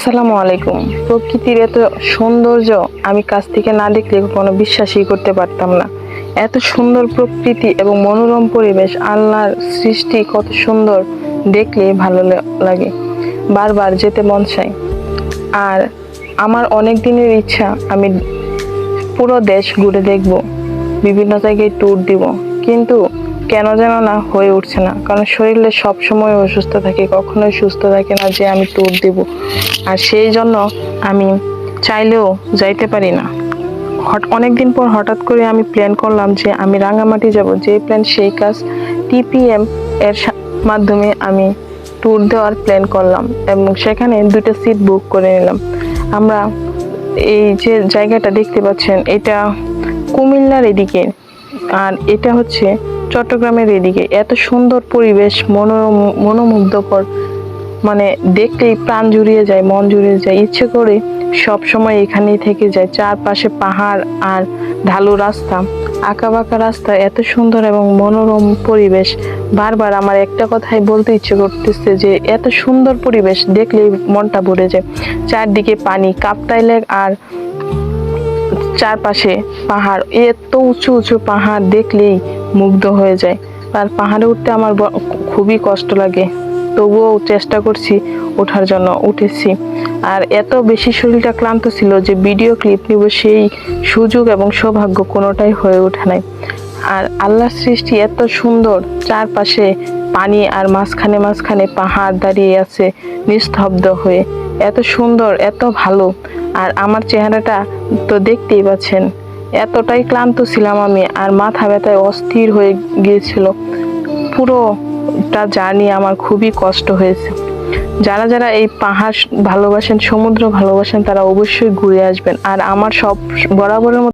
আসসালামু আলাইকুম। প্রকৃতির এত সৌন্দর্য আমি কাছ থেকে না দেখলে কখনো বিশ্বাসই করতে পারতাম না। এত সুন্দর প্রকৃতি এবং মনোরম পরিবেশ, আল্লাহর সৃষ্টি কত সুন্দর, দেখলে ভালো লাগে, বারবার যেতে মন চায়। আর আমার অনেক দিনের ইচ্ছা, আমি পুরো দেশ ঘুরে দেখব, বিভিন্ন জায়গায় ট্যুর দিব, কিন্তু কেন যেন না হয়ে উঠছে না, কারণ শরীরে সবসময় অসুস্থ থাকে, কখনোই সুস্থ থাকে না যে আমি ট্যুর দিব। আর সেই জন্য আমি চাইলেও যাইতে পারি না। অনেকদিন পর হঠাৎ করে আমি প্ল্যান করলাম যে আমি রাঙামাটি যাব, যে প্ল্যান সেই কাজ। টিপিএম এর মাধ্যমে আমি ট্যুর দেওয়ার প্ল্যান করলাম এবং সেখানে 2টা সিট বুক করে নিলাম। আমরা এই যে জায়গাটা দেখতে পাচ্ছেন, এটা কুমিল্লার এদিকে, আর এটা হচ্ছে চট্টগ্রামের এদিকে। এত সুন্দর পরিবেশ, মনোমুগ্ধকর, মানে দেখলেই প্রাণ জুড়িয়ে যায়, মন জুড়িয়ে যায়, ইচ্ছে করে সব সময় এখানেই থেকে যায়। চারপাশে পাহাড় আর ঢালু রাস্তা, আঁকাবাঁকা রাস্তা, এত সুন্দর এবং মনোরম পরিবেশ। বারবার আমার একটা কথাই বলতে ইচ্ছে করতেছে যে এত সুন্দর পরিবেশ দেখলেই মনটা ভরে যায়। চারদিকে পানি, কাপ্তাই লেক, আর চারপাশে পাহাড়, এত উঁচু উঁচু পাহাড় দেখলেই মুগ্ধ হয়ে যায়। আর পাহাড়ে উঠতে আমার খুবই কষ্ট লাগে, তবুও চেষ্টা করছি ওঠার জন্য, উঠেছি। আর এত বেশি শরীরটা ক্লান্ত ছিল যে ভিডিও ক্লিপ নিব সেই সুযোগ এবং সৌভাগ্য কোনোটাই হয়ে ওঠে নাই। আর আল্লাহর সৃষ্টি এত সুন্দর, চারপাশে পানি আর মাঝখানে মাঝখানে পাহাড় দাঁড়িয়ে আছে নিস্তব্ধ হয়ে, এত সুন্দর, এত ভালো। আর আমার চেহারাটা তো দেখতেই পাচ্ছেন, এতটাই ক্লান্ত ছিলাম আমি, আর মাথা ব্যথায় অস্থির হয়ে গিয়েছিল। পুরোটা জার্নি আমার খুবই কষ্ট হয়েছে। যারা যারা এই পাহাড় ভালোবাসেন, সমুদ্র ভালোবাসেন, তারা অবশ্যই ঘুরে আসবেন। আর আমার সব বরাবরের মতো